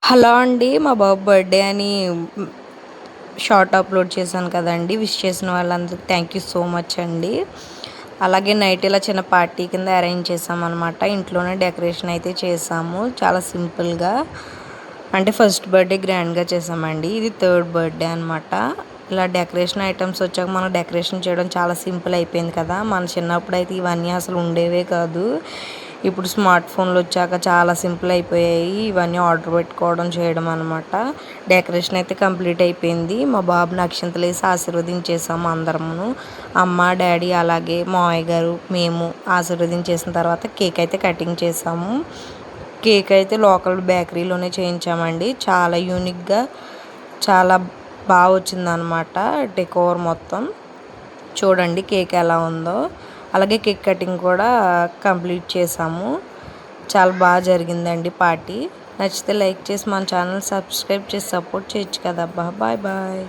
Hello అండి. మా బాబు birthday అని షార్ట్ అప్‌లోడ్ చేశాను కదండీ! విష్ చేసిన వాళ్ళందరికి థ్యాంక్ యూ సో మచ్ అండి. అలాగే నైట్ ఇలా చిన్న పార్టీ కింద అరేంజ్ చేశామనమాట. ఇంట్లోనే డెకరేషన్ అయితే చేశాము. చాలా సింపుల్‌గా. అంటే ఫస్ట్ బర్త్‌డే గ్రాండ్‌గా చేశామండి. ఇది థర్డ్ బర్త్‌డే అనమాట. ఇలా డెకరేషన్ ఐటెమ్స్ వచ్చాక మనం డెకరేషన్ చేయడం చాలా సింపుల్ అయిపోయింది కదా! మన చిన్నప్పుడైతే ఇవన్నీ అసలు ఉండేవే కాదు. ఇప్పుడు స్మార్ట్ ఫోన్లు వచ్చాక చాలా సింపుల్ అయిపోయాయి. ఇవన్నీ ఆర్డర్ పెట్టుకోవడం చేయడం అనమాట. డెకరేషన్ అయితే కంప్లీట్ అయిపోయింది. మా బాబుని అక్షింతలేసి ఆశీర్వదించేసాము అందరమును. అమ్మ, డాడీ అలాగే మావయ్య గారు, మేము ఆశీర్వదించేసిన తర్వాత కేక్ అయితే కటింగ్ చేసాము. కేక్ అయితే లోకల్ బేకరీలోనే చేయించామండి. చాలా యూనిక్‌గా చాలా బాగా వచ్చిందనమాట డెకోర్ మొత్తం. చూడండి కేక్ ఎలా ఉందో. అలాగే కేక్ కటింగ్ కూడా కంప్లీట్ చేసాము. చాలా బాగా జరిగిందండి పార్టీ. నచ్చితే లైక్ చేసి మన ఛానల్ సబ్స్క్రైబ్ చేసి సపోర్ట్ చేయొచ్చు కదబ్బా. Bye bye.